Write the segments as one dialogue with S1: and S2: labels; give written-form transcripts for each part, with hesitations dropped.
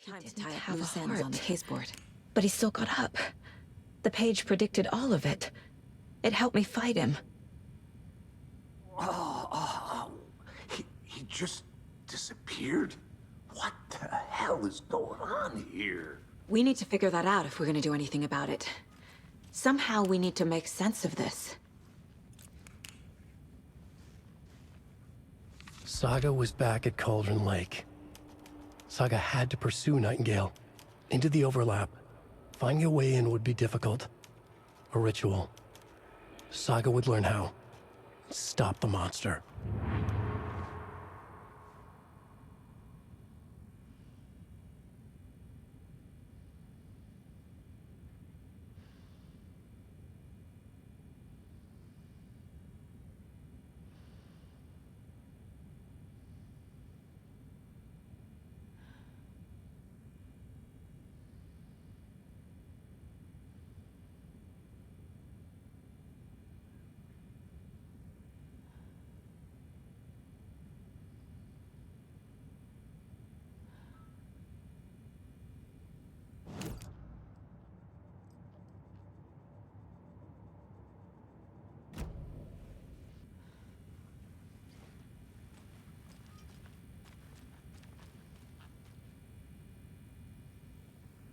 S1: Time to tie up loose ends on the caseboard.
S2: But he still got up. The page predicted all of it. It helped me fight him.
S3: He just disappeared? What the hell is going on here?
S1: We need to figure that out if we're gonna do anything about it. Somehow we need to make sense of this.
S4: Saga was back at Cauldron Lake. Saga had to pursue Nightingale. Into the overlap. Finding a way in would be difficult. A ritual. Saga would learn how. Stop the monster.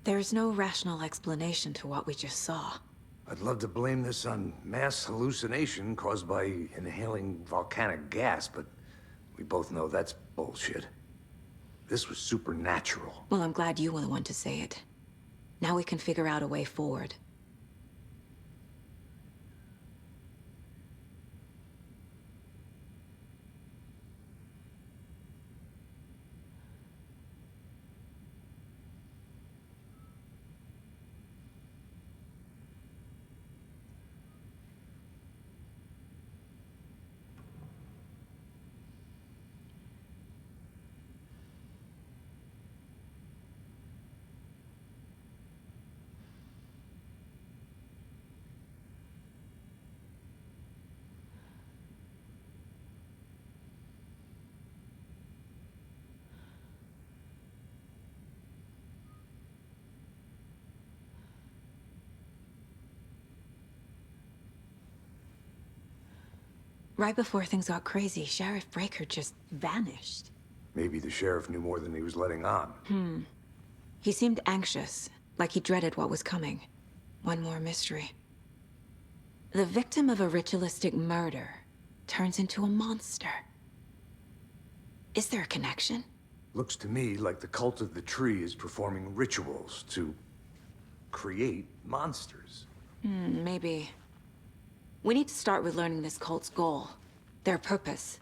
S1: There's no rational explanation to what we just saw.
S3: I'd love to blame this on mass hallucination caused by inhaling volcanic gas, but we both know that's bullshit. This was supernatural.
S1: Well, I'm glad you were the one to say it. Now we can figure out a way forward. Right before things got crazy, Sheriff Breaker just vanished.
S3: Maybe the sheriff knew more than he was letting on.
S1: He seemed anxious, like he dreaded what was coming. One more mystery. The victim of a ritualistic murder turns into a monster. Is there a connection?
S3: Looks to me like the cult of the tree is performing rituals to create monsters.
S1: Maybe. We need to start with learning this cult's goal, their purpose.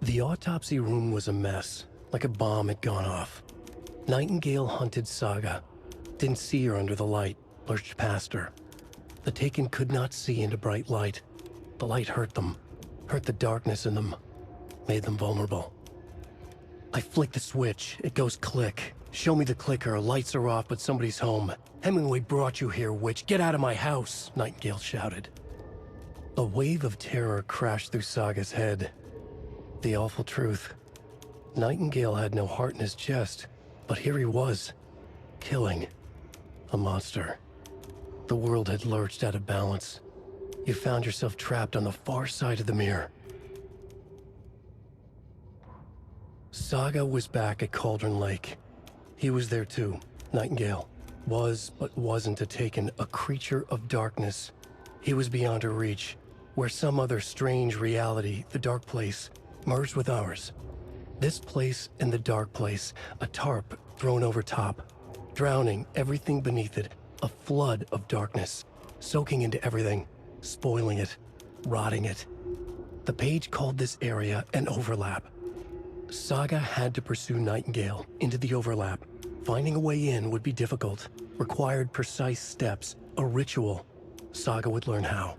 S4: The autopsy room was a mess, like a bomb had gone off. Nightingale hunted Saga. Didn't see her under the light, lurched past her. The Taken could not see into bright light. The light hurt them, hurt the darkness in them, made them vulnerable. I flick the switch, it goes click. Show me the clicker, lights are off, but somebody's home. Hemingway brought you here, witch. Get out of my house, Nightingale shouted. A wave of terror crashed through Saga's head. The awful truth. Nightingale had no heart in his chest, but here he was, killing a monster. The world had lurched out of balance. You found yourself trapped on the far side of the mirror. Saga was back at Cauldron Lake. He was there too, Nightingale. Was, but wasn't a Taken, a creature of darkness. He was beyond her reach, where some other strange reality, the Dark Place, merged with ours. This place and the Dark Place, a tarp thrown over top, drowning everything beneath it, a flood of darkness, soaking into everything, spoiling it, rotting it. The page called this area an overlap. Saga had to pursue Nightingale into the overlap. Finding a way in would be difficult, required precise steps, a ritual. Saga would learn how.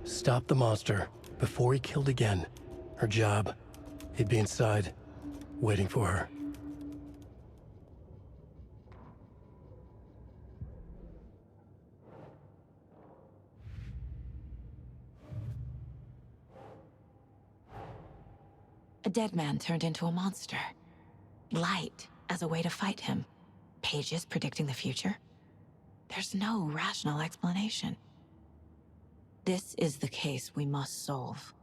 S4: Stop the monster before he killed again. Her job. He'd be inside, waiting for her.
S1: A dead man turned into a monster. Light as a way to fight him. Pages predicting the future. There's no rational explanation. This is the case we must solve.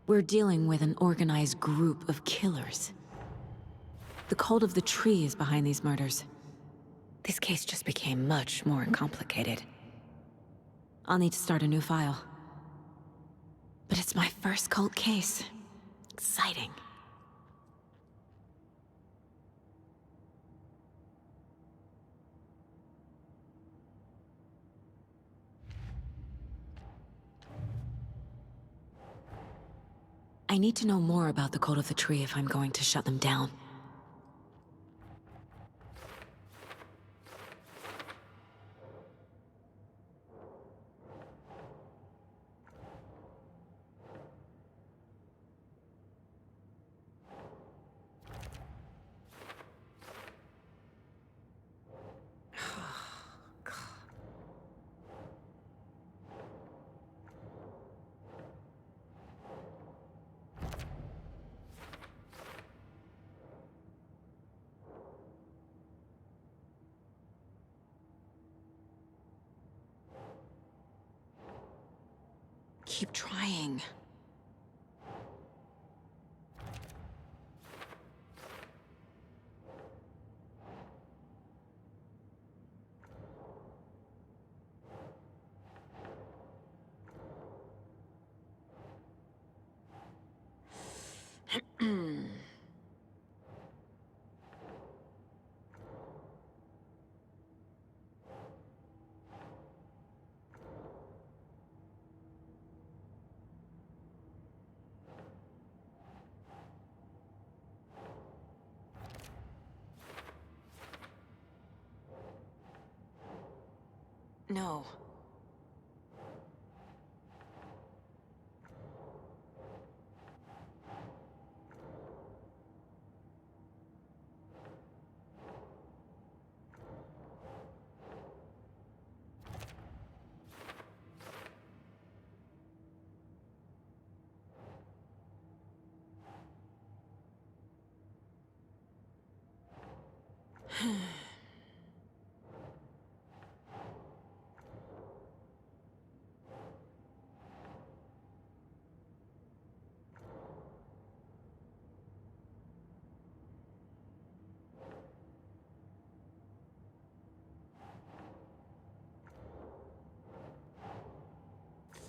S1: We're dealing with an organized group of killers. The cult of the tree is behind these murders. This case just became much more complicated. I'll need to start a new file. But it's my first cult case. Exciting. I need to know more about the cult of the tree if I'm going to shut them down. Keep trying. No.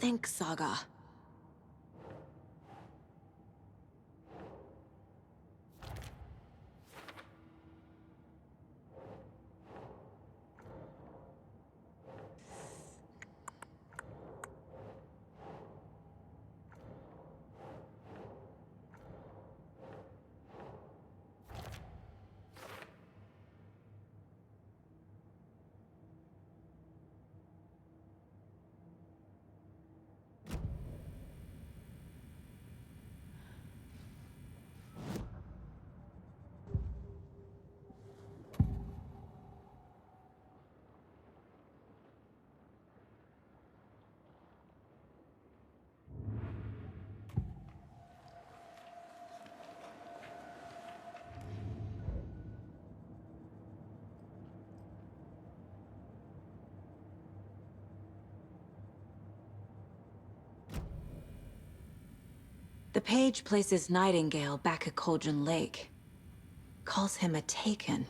S1: Think, Saga. page places Nightingale back at Cauldron Lake. Calls him a Taken.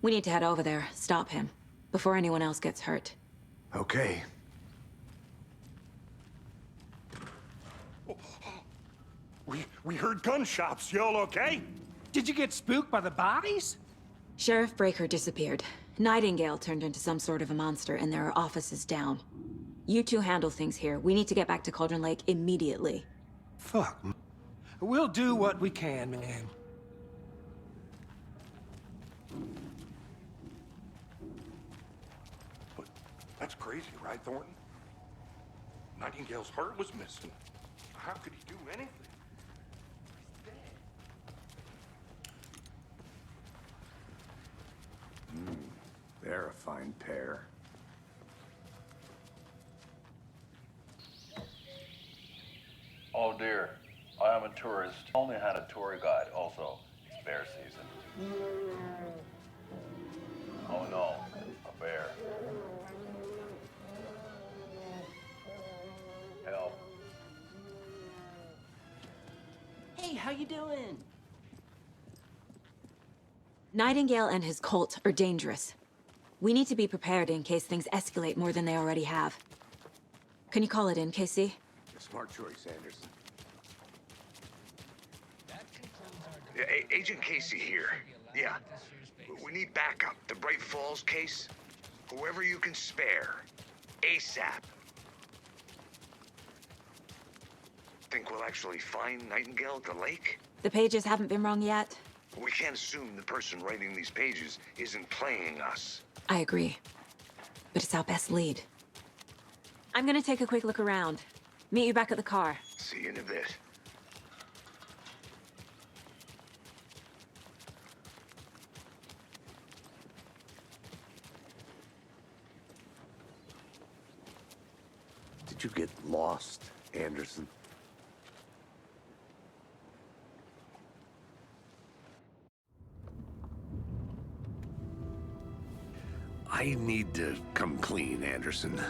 S1: We need to head over there, stop him, before anyone else gets hurt.
S3: Okay.
S5: We heard gunshots. Y'all okay?
S6: Did you get spooked by the bodies?
S1: Sheriff Breaker disappeared. Nightingale turned into some sort of a monster, and there are offices down. You two handle things here. We need to get back to Cauldron Lake immediately.
S6: Fuck. We'll do what we can, man.
S5: But that's crazy, right, Thornton? Nightingale's heart was missing. How could he do anything? He's dead.
S3: They're a fine pair.
S7: Oh dear, I am a tourist. Only had a tour guide also. It's bear season. Oh no, a bear. Help.
S8: Hey, how you doing?
S1: Nightingale and his cult are dangerous. We need to be prepared in case things escalate more than they already have. Can you call it in, Casey?
S3: Smart choice, Anderson. Yeah, Agent Casey here. Yeah. We need backup. The Bright Falls case. Whoever you can spare. ASAP. Think we'll actually find Nightingale at the lake?
S1: The pages haven't been wrong yet.
S3: We can't assume the person writing these pages isn't playing us.
S1: I agree. But it's our best lead. I'm gonna take a quick look around. Meet you back at the car.
S3: See you in a bit. Did you get lost, Anderson? I need to come clean, Anderson.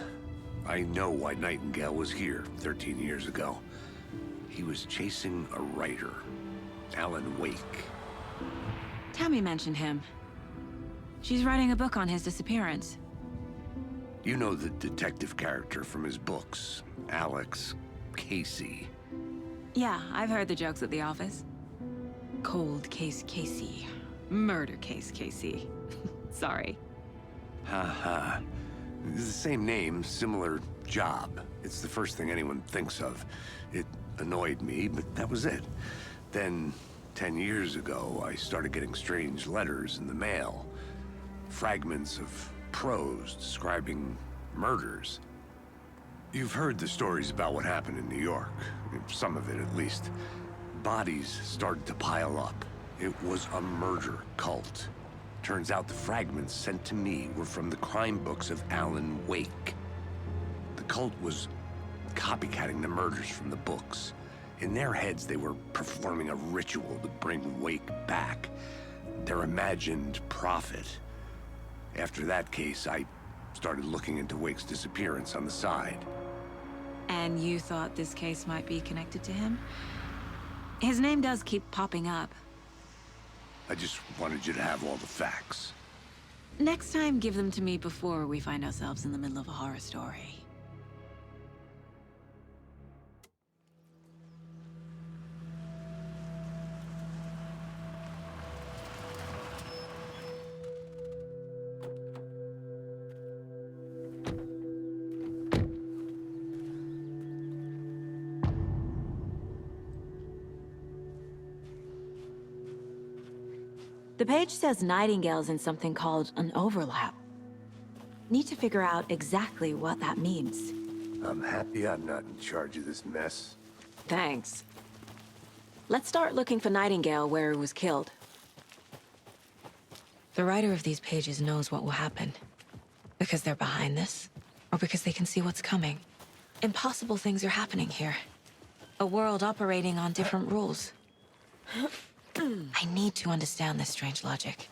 S3: I know why Nightingale was here 13 years ago. He was chasing a writer, Alan Wake.
S1: Tammy mentioned him. She's writing a book on his disappearance.
S3: You know the detective character from his books, Alex Casey.
S1: Yeah, I've heard the jokes at the office. Cold case Casey. Murder case Casey. Sorry.
S3: Ha ha. It's the same name, similar job. It's the first thing anyone thinks of. It annoyed me, but that was it. Then, 10 years ago, I started getting strange letters in the mail. Fragments of prose describing murders. You've heard the stories about what happened in New York. Some of it, at least. Bodies started to pile up. It was a murder cult. Turns out the fragments sent to me were from the crime books of Alan Wake. The cult was copycatting the murders from the books. In their heads, they were performing a ritual to bring Wake back. Their imagined prophet. After that case, I started looking into Wake's disappearance on the side.
S1: And you thought this case might be connected to him? His name does keep popping up.
S3: I just wanted you to have all the facts.
S1: Next time, give them to me before we find ourselves in the middle of a horror story. The page says Nightingale's in something called an overlap. Need to figure out exactly what that means.
S3: I'm happy I'm not in charge of this mess.
S1: Thanks. Let's start looking for Nightingale where he was killed. The writer of these pages knows what will happen. Because they're behind this, or because they can see what's coming. Impossible things are happening here. A world operating on different rules. I need to understand this strange logic.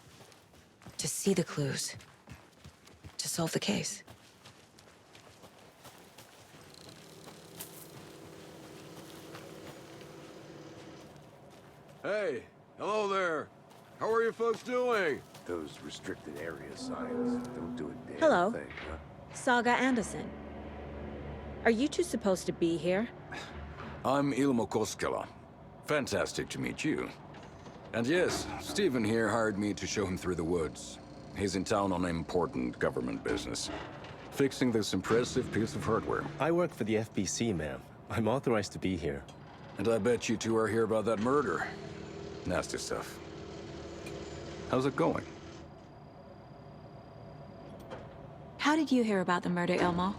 S1: To see the clues. To solve the case.
S9: Hey, hello there. How are you folks doing?
S3: Those restricted area signs don't do a damn
S2: Hello.
S3: thing, huh?
S2: Saga Anderson. Are you two supposed to be here?
S9: I'm Ilmo Koskela. Fantastic to meet you. And yes, Stephen here hired me to show him through the woods. He's in town on important government business, fixing this impressive piece of hardware.
S10: I work for the FBC, ma'am. I'm authorized to be here.
S9: And I bet you two are here about that murder. Nasty stuff. How's it going?
S1: How did you hear about the murder, Ilmo?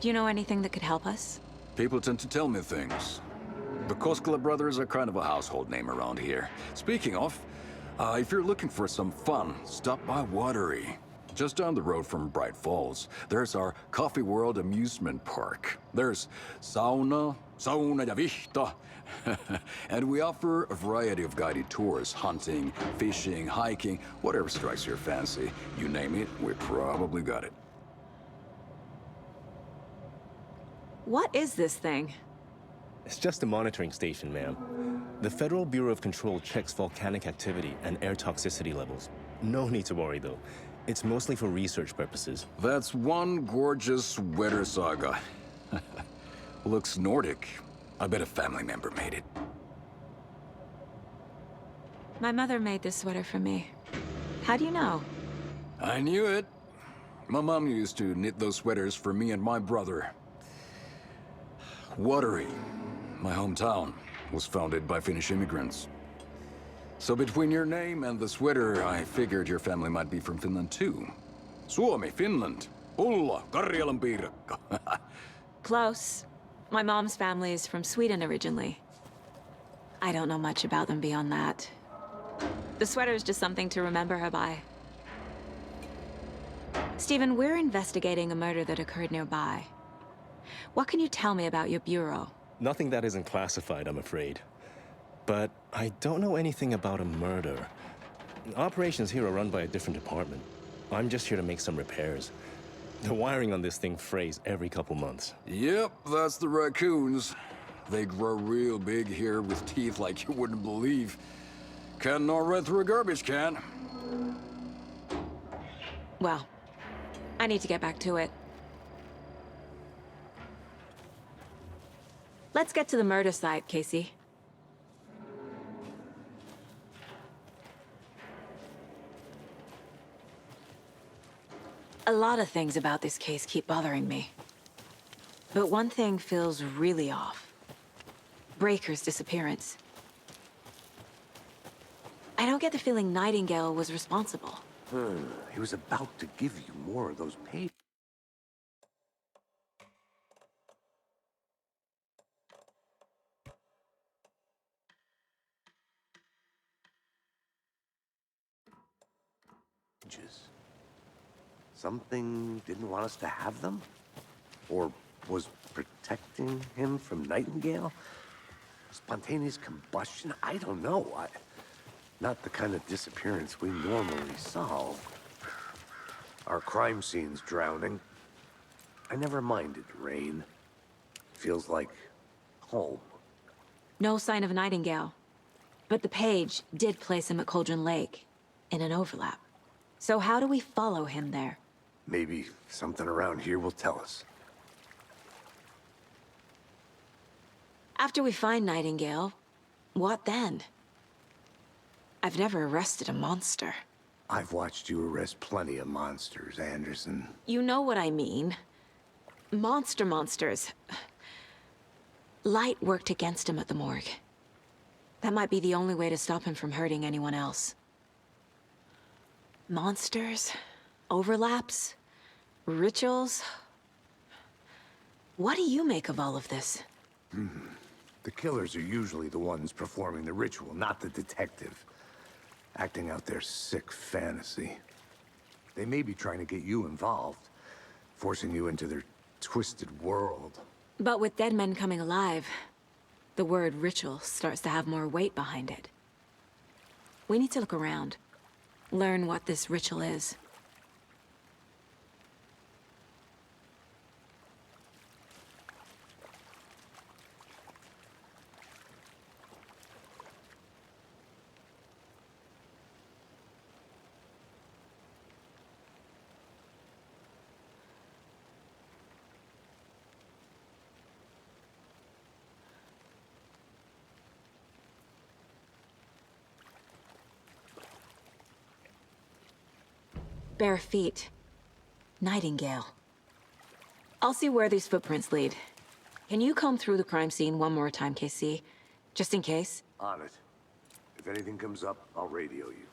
S1: Do you know anything that could help us?
S9: People tend to tell me things. The Koskela brothers are kind of a household name around here. Speaking of, if you're looking for some fun, stop by Watery. Just down the road from Bright Falls, there's our Coffee World amusement park. There's sauna ja vihta. And we offer a variety of guided tours, hunting, fishing, hiking, whatever strikes your fancy. You name it, we probably got it.
S2: What is this thing?
S10: It's just a monitoring station, ma'am. The Federal Bureau of Control checks volcanic activity and air toxicity levels. No need to worry, though. It's mostly for research purposes.
S9: That's one gorgeous sweater, Saga. Looks Nordic. I bet a family member made it.
S1: My mother made this sweater for me. How do you know?
S9: I knew it. My mom used to knit those sweaters for me and my brother. Watery, my hometown, was founded by Finnish immigrants. So between your name and the sweater, I figured your family might be from Finland too. Suomi, Finland. Ulla, Karjalan piirakka.
S1: Close. My mom's family is from Sweden originally. I don't know much about them beyond that. The sweater is just something to remember her by. Stephen, we're investigating a murder that occurred nearby. What can you tell me about your bureau?
S10: Nothing that isn't classified, I'm afraid. But I don't know anything about a murder. Operations here are run by a different department. I'm just here to make some repairs. The wiring on this thing frays every couple months.
S9: Yep, that's the raccoons. They grow real big here with teeth like you wouldn't believe. Can't gnaw right through a garbage can.
S1: Well, I need to get back to it. Let's get to the murder site, Casey. A lot of things about this case keep bothering me. But one thing feels really off. Breaker's disappearance. I don't get the feeling Nightingale was responsible.
S3: He was about to give you more of those papers. Something didn't want us to have them? Or was protecting him from Nightingale? Spontaneous combustion? I don't know. Not the kind of disappearance we normally solve. Our crime scene's drowning. I never minded rain. Feels like home.
S1: No sign of Nightingale. But the page did place him at Cauldron Lake, in an overlap. So how do we follow him there?
S3: Maybe something around here will tell us.
S1: After we find Nightingale, what then? I've never arrested a monster.
S3: I've watched you arrest plenty of monsters, Anderson.
S1: You know what I mean. Monsters. Light worked against him at the morgue. That might be the only way to stop him from hurting anyone else. Monsters? Overlaps? Rituals? What do you make of all of this?
S3: The killers are usually the ones performing the ritual, not the detective. Acting out their sick fantasy. They may be trying to get you involved, forcing you into their twisted world.
S1: But with dead men coming alive, the word ritual starts to have more weight behind it. We need to look around. Learn what this ritual is. bare feet. Nightingale. I'll see where these footprints lead. Can you comb through the crime scene one more time, KC? Just in case?
S3: On it. If anything comes up, I'll radio you.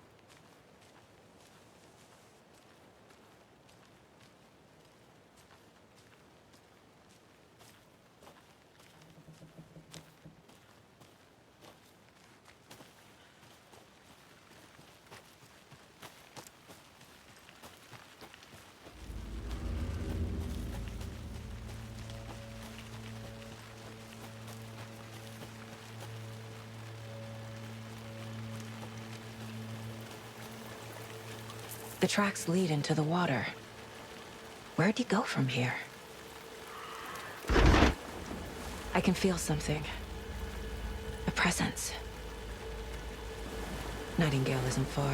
S1: The tracks lead into the water. Where'd he go from here? I can feel something. A presence. Nightingale isn't far.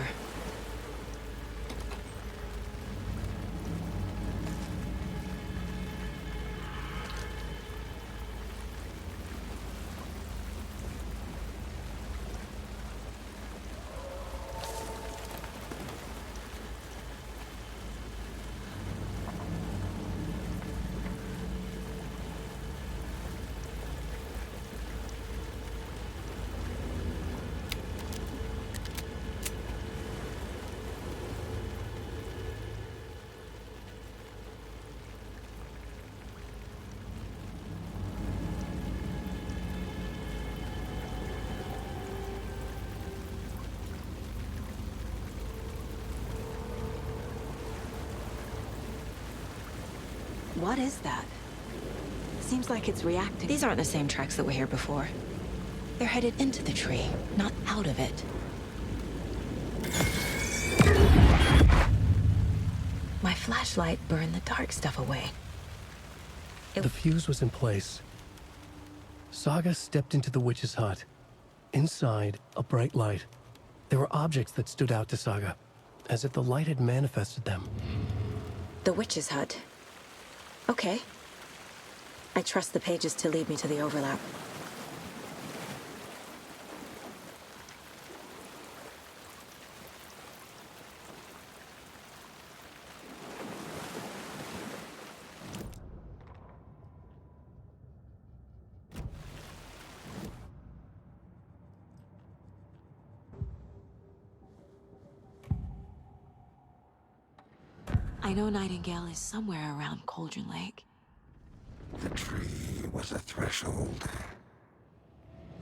S1: What is that? Seems like it's reacting. These aren't the same tracks that were here before. They're headed into the tree, not out of it. My flashlight burned the dark stuff away.
S4: The fuse was in place. Saga stepped into the witch's hut. Inside, a bright light. There were objects that stood out to Saga, as if the light had manifested them.
S1: The witch's hut. Okay. I trust the pages to lead me to the overlap. I know Nightingale is somewhere around Cauldron Lake.
S11: The tree was a threshold.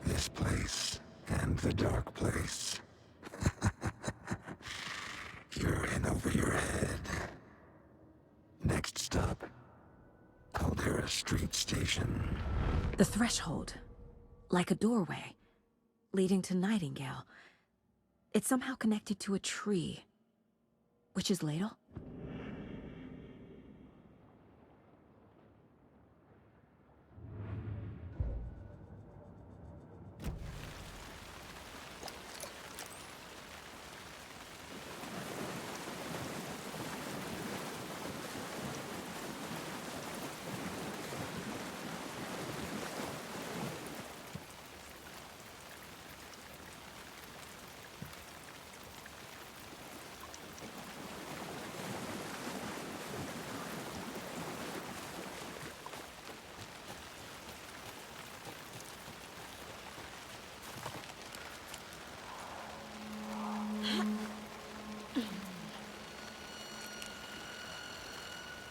S11: This place and the dark place. You're in over your head. Next stop, Caldera Street Station.
S1: The threshold. Like a doorway. Leading to Nightingale. It's somehow connected to a tree. Witch's ladle?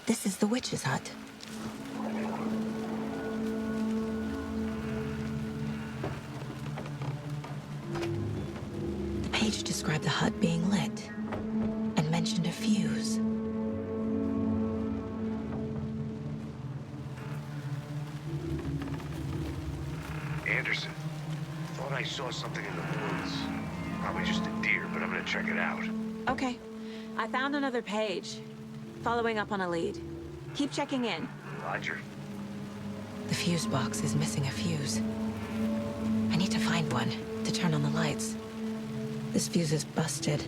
S1: This is the witch's hut. The page described the hut being lit and mentioned a fuse.
S3: Anderson, thought I saw something in the woods. Probably just a deer, but I'm gonna check it out.
S1: Okay. I found another page. Following up on a lead. Keep checking in.
S3: Roger.
S1: The fuse box is missing a fuse. I need to find one to turn on the lights. This fuse is busted.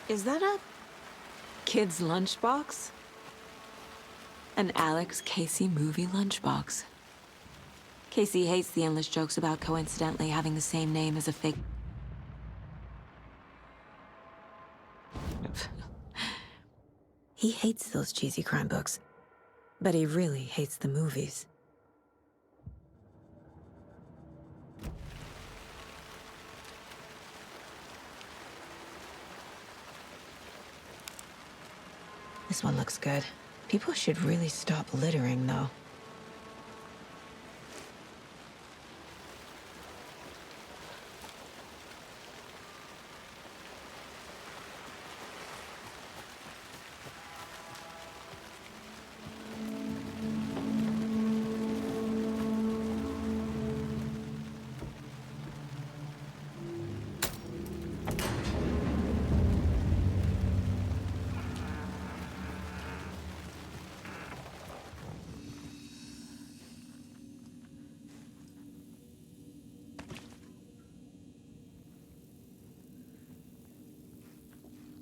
S1: Is that a kid's lunchbox? An Alex Casey movie lunchbox. Casey hates the endless jokes about coincidentally having the same name as a fake... He hates those cheesy crime books, but he really hates the movies. This one looks good. People should really stop littering, though.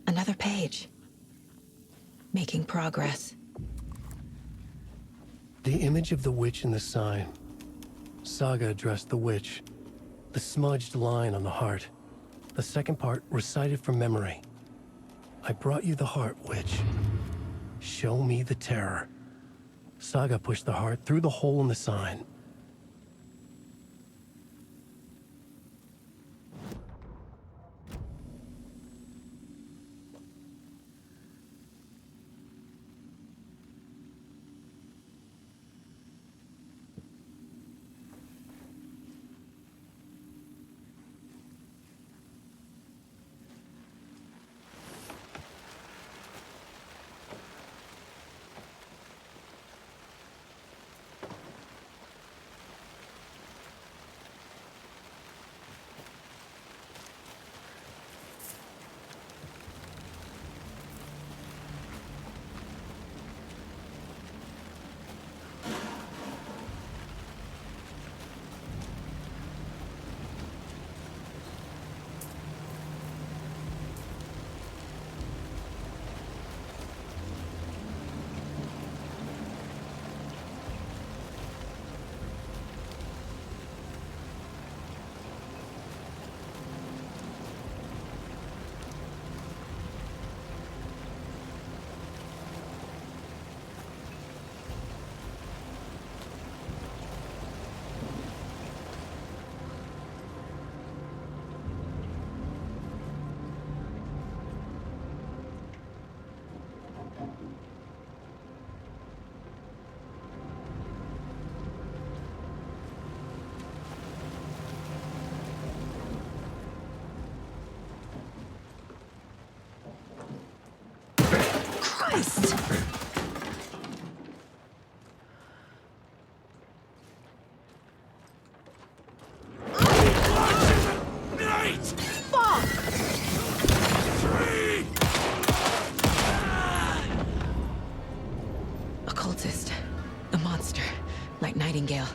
S1: Another page. Making progress.
S4: The image of the witch in the sign. Saga addressed the witch. The smudged line on the heart. The second part recited from memory. I brought you the heart, witch. Show me the terror. Saga pushed the heart through the hole in the sign.
S1: Christ!
S2: A cultist. A monster. Like Nightingale.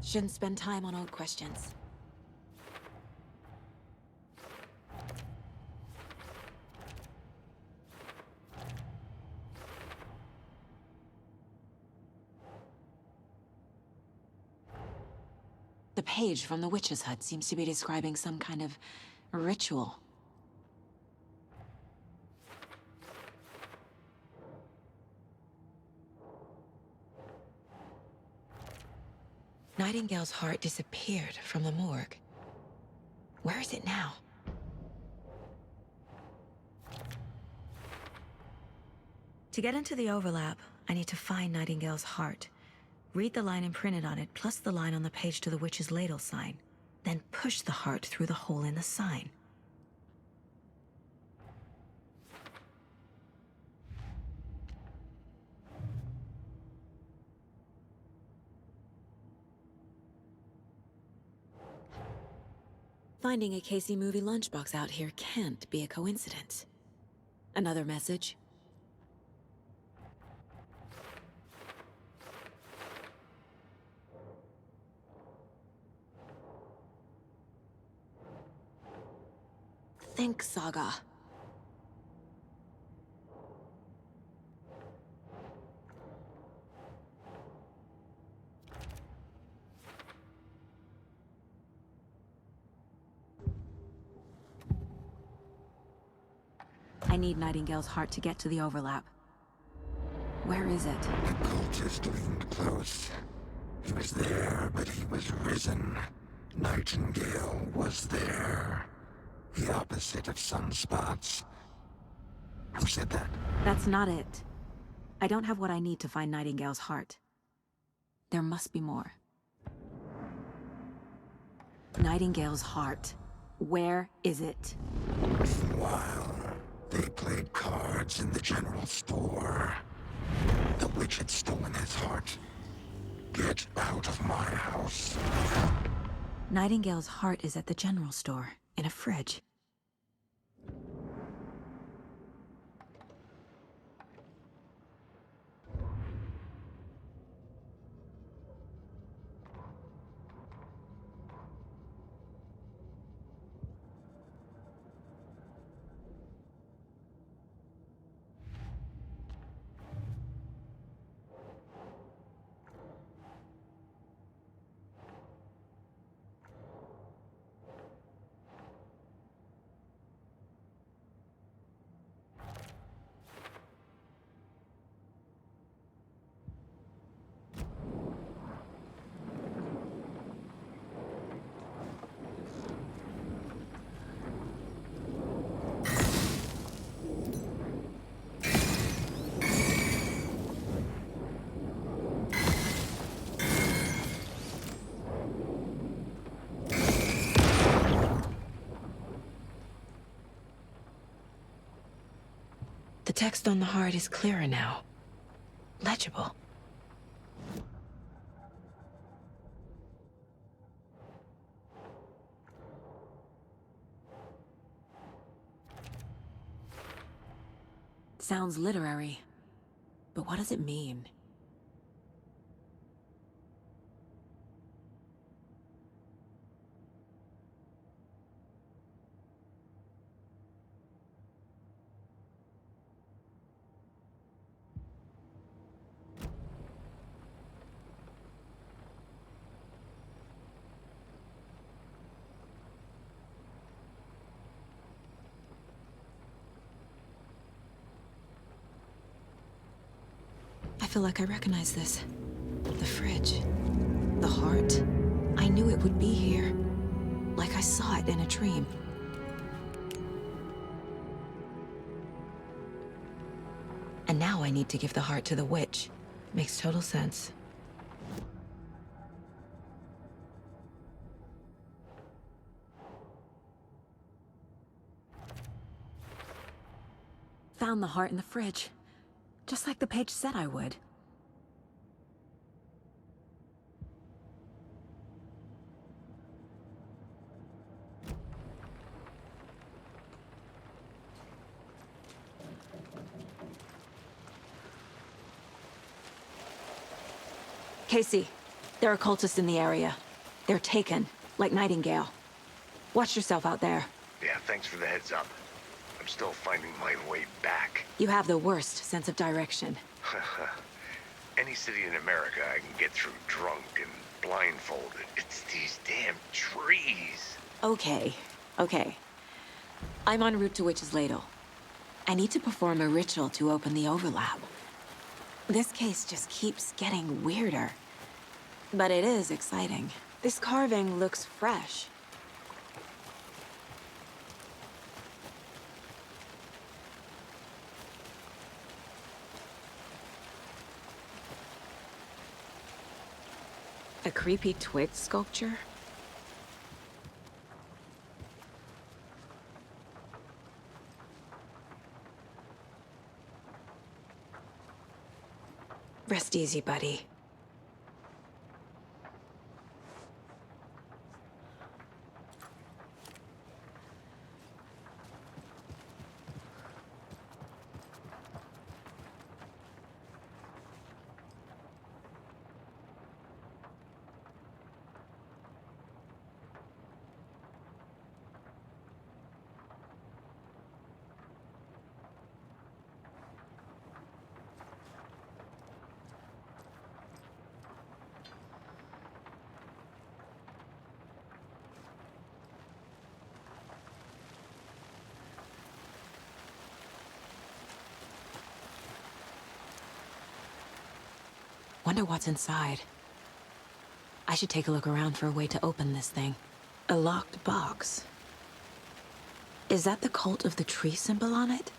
S1: Shouldn't spend time on old questions. The page from the witch's hut seems to be describing some kind of ritual. Nightingale's heart disappeared from the morgue. Where is it now?
S2: To get into the overlap, I need to find Nightingale's heart. Read the line imprinted on it, plus the line on the page to the witch's ladle sign. Then push the heart through the hole in the sign.
S1: Finding a Casey movie lunchbox out here can't be a coincidence. Another message? Think, Saga. I need Nightingale's heart to get to the overlap. Where is it?
S11: The cultist leaned close. He was there, but he was risen. Nightingale was there. The opposite of sunspots. Who said that?
S1: That's not it. I don't have what I need to find Nightingale's heart. There must be more. Nightingale's heart. Where is it?
S11: Meanwhile, they played cards in the general store. The witch had stolen his heart. Get out of my house.
S1: Nightingale's heart is at the general store, in a fridge. The text on the heart is clearer now. Legible. Sounds literary, but what does it mean? I feel like I recognize this. The fridge. The heart. I knew it would be here. Like I saw it in a dream. And now I need to give the heart to the witch. Makes total sense. Found the heart in the fridge. Just like the page said I would. Casey, There are cultists in the area. They're taken, like Nightingale. Watch yourself out there.
S3: Yeah, thanks for the heads up. I'm still finding my way back.
S1: You have the worst sense of direction.
S3: Any city in America I can get through drunk and blindfolded. It's these damn trees.
S1: Okay, okay. I'm en route to Witch's Ladle. I need to perform a ritual to open the overlap. This case just keeps getting weirder. But it is exciting. This carving looks fresh. A creepy twig sculpture? Rest easy, buddy. Wonder what's inside. I should take a look around for a way to open this thing. A locked box. Is that the cult of the tree symbol on it?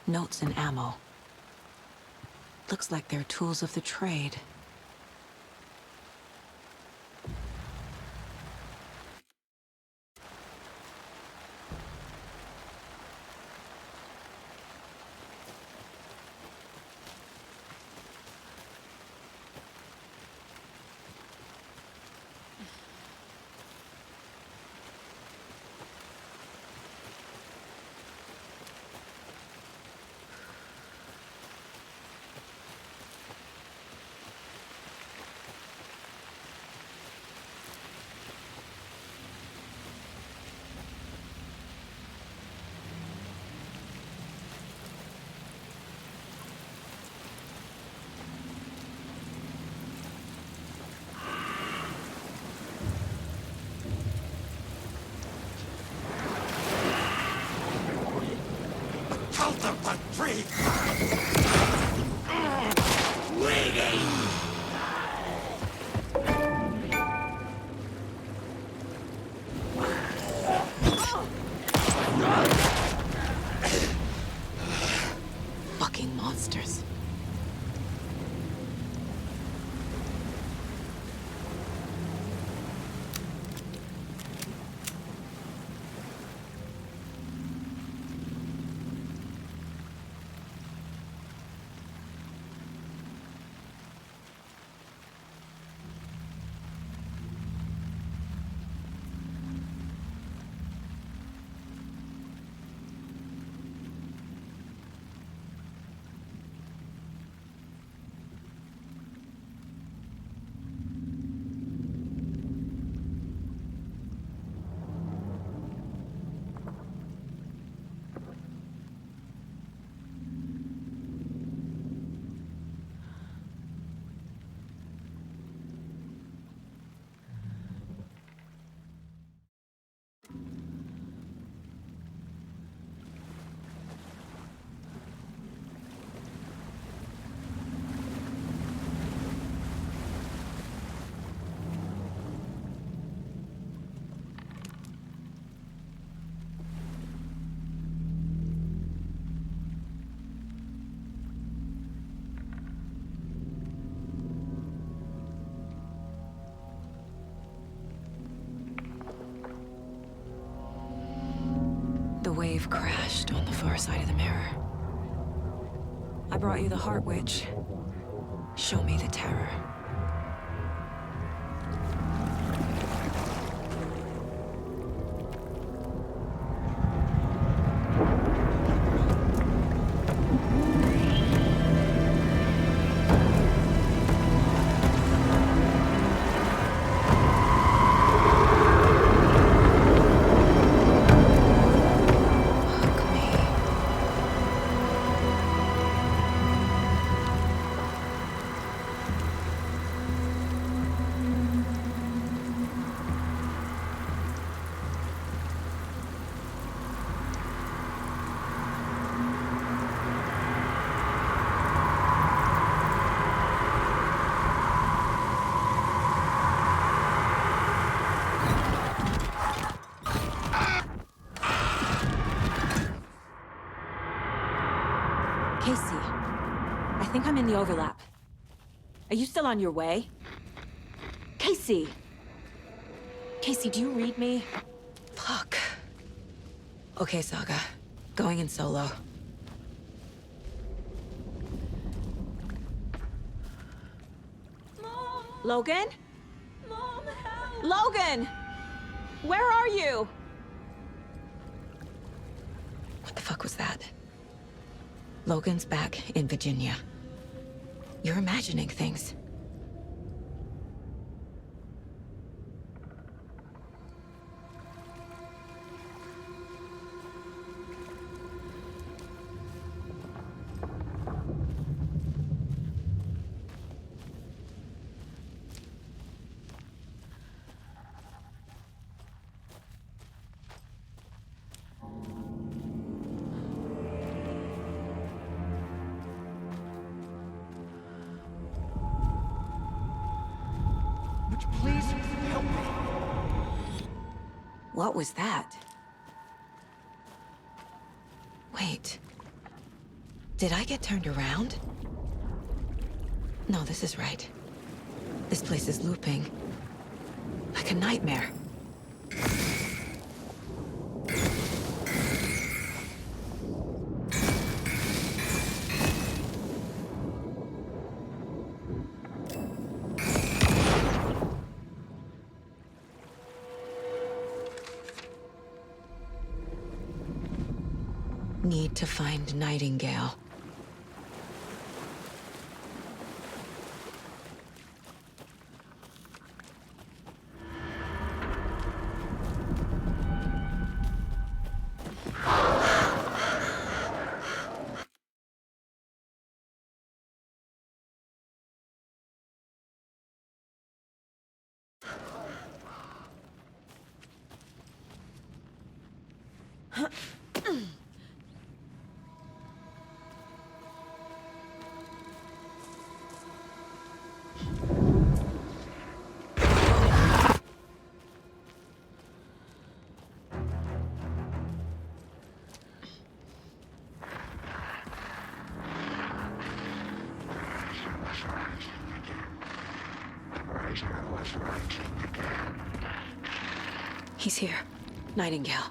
S1: Notes and ammo. Looks like they're tools of the trade.
S11: Free! Waiting!
S1: Fucking monsters. The wave crashed on the far side of the mirror. I brought you the Heart Witch. Show me the terror. Casey, I think I'm in the overlap. Are you still on your way? Casey! Casey, do you read me? Fuck. Okay, Saga. Going in solo.
S2: Mom!
S1: Logan?
S2: Mom, help!
S1: Logan! Where are you? What the fuck was that? Logan's back in Virginia. You're imagining things.
S6: Please help me.
S1: What was that? Wait. Did I get turned around? No, this is right. This place is looping. Like a nightmare. Need to find Nightingale.
S11: I was writing again.
S1: He's here. Nightingale.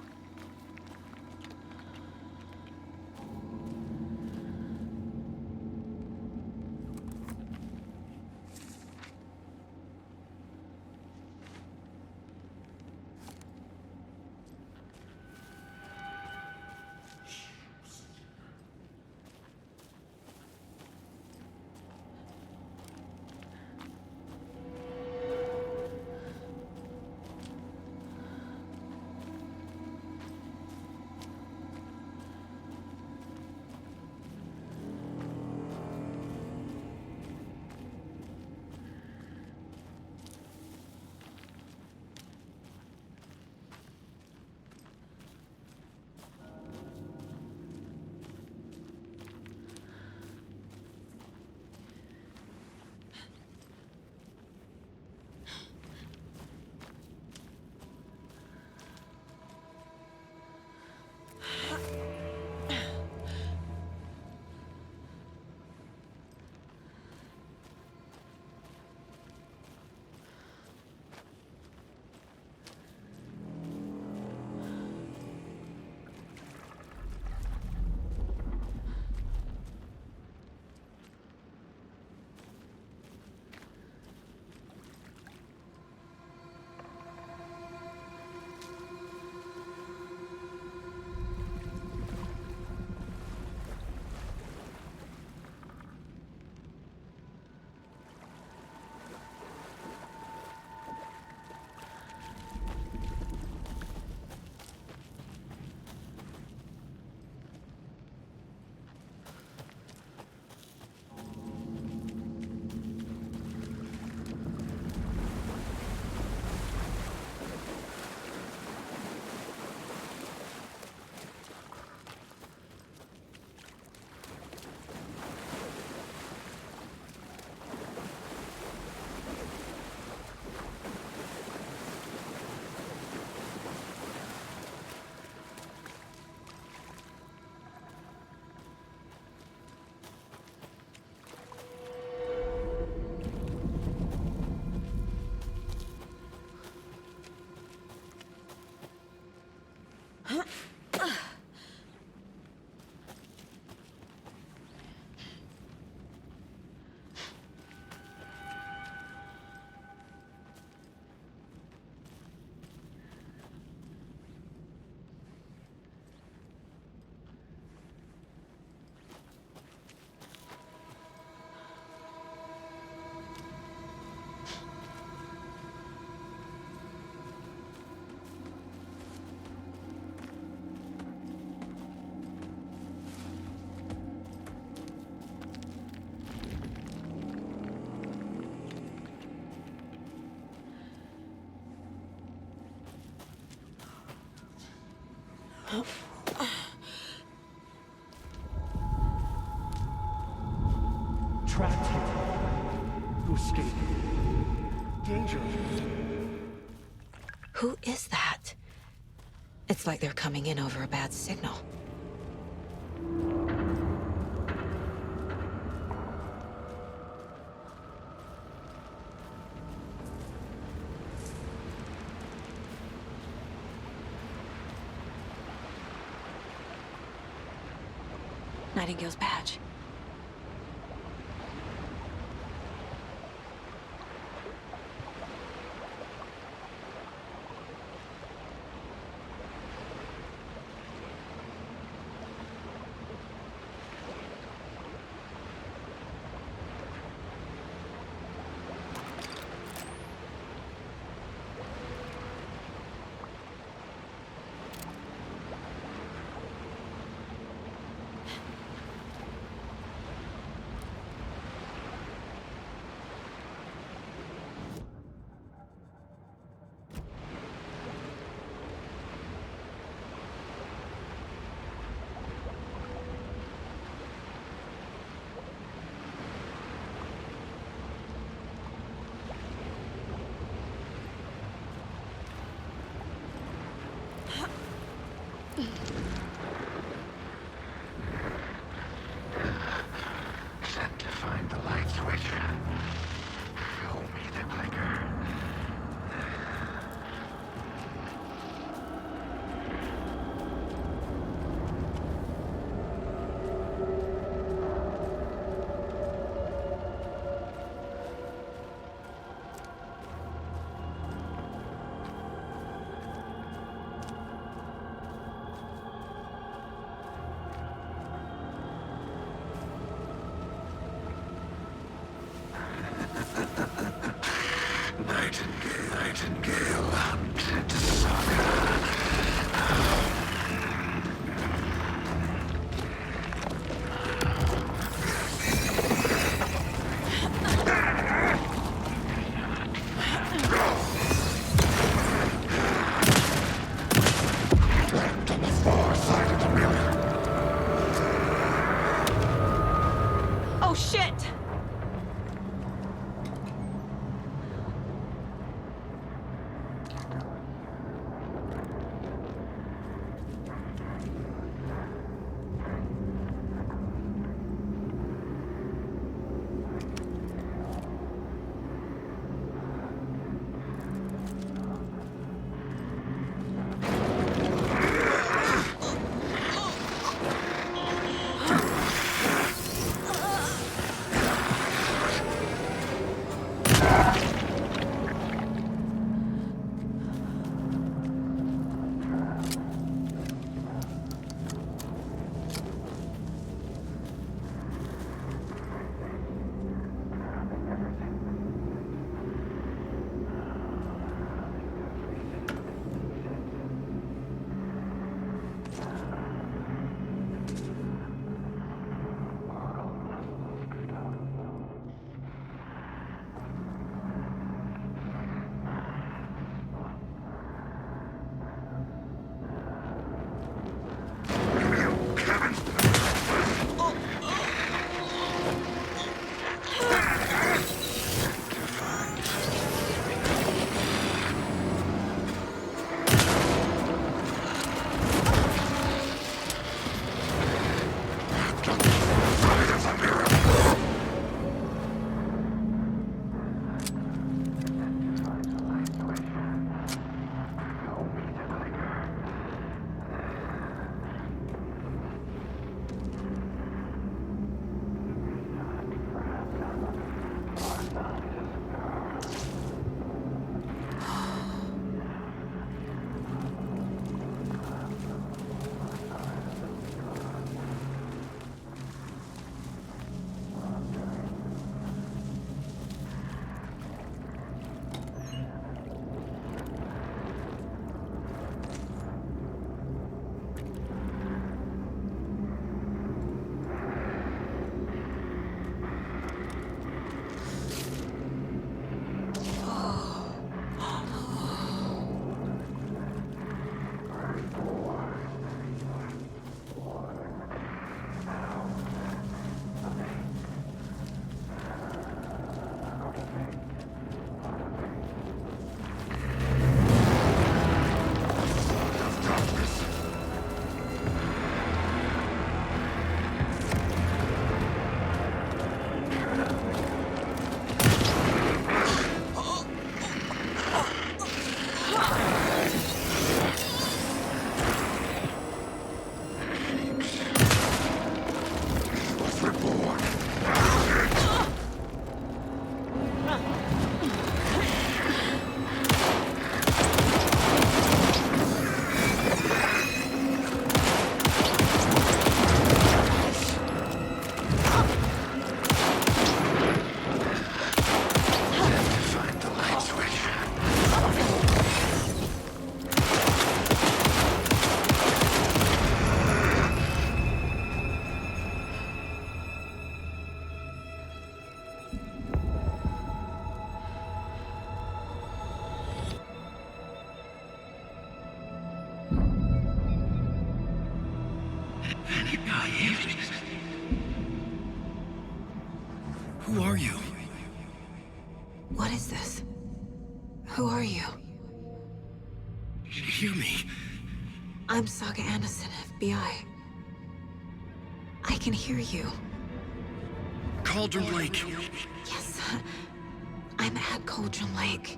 S6: Trapped here. To escape. Danger.
S1: Who is that? It's like they're coming in over a bad signal. Nightingale's badge.
S11: Nightingale hunted Saga.
S1: Oh, shit!
S4: Who are you?
S1: What is this? Who are you?
S4: Hear me.
S1: I'm Saga Anderson, FBI. I can hear you.
S4: Cauldron Lake.
S1: Yes, I'm at Cauldron Lake.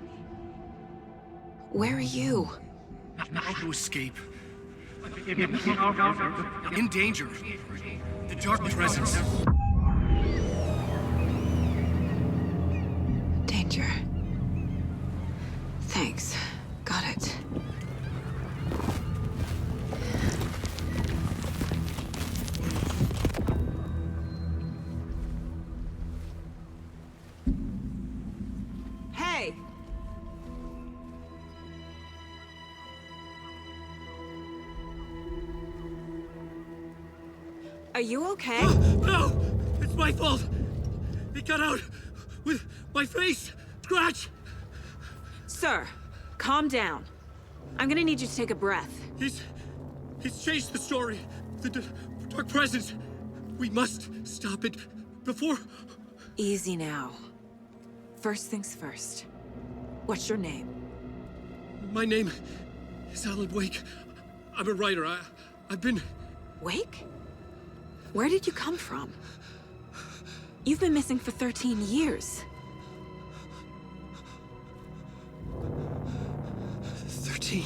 S1: Where are you?
S4: How to escape. In danger. The dark presence.
S1: Danger. Thanks. Got it.
S12: Hey!
S1: Are you okay?
S12: No! It's my fault! It got out with my face! Scratch!
S1: Sir, calm down. I'm gonna need you to take a breath.
S12: He's changed the story. The dark presence. We must stop it before...
S1: Easy now. First things first. What's your name?
S12: My name is Alan Wake. I'm a writer. I've been...
S1: Wake? Where did you come from? You've been missing for 13 years.
S12: 13?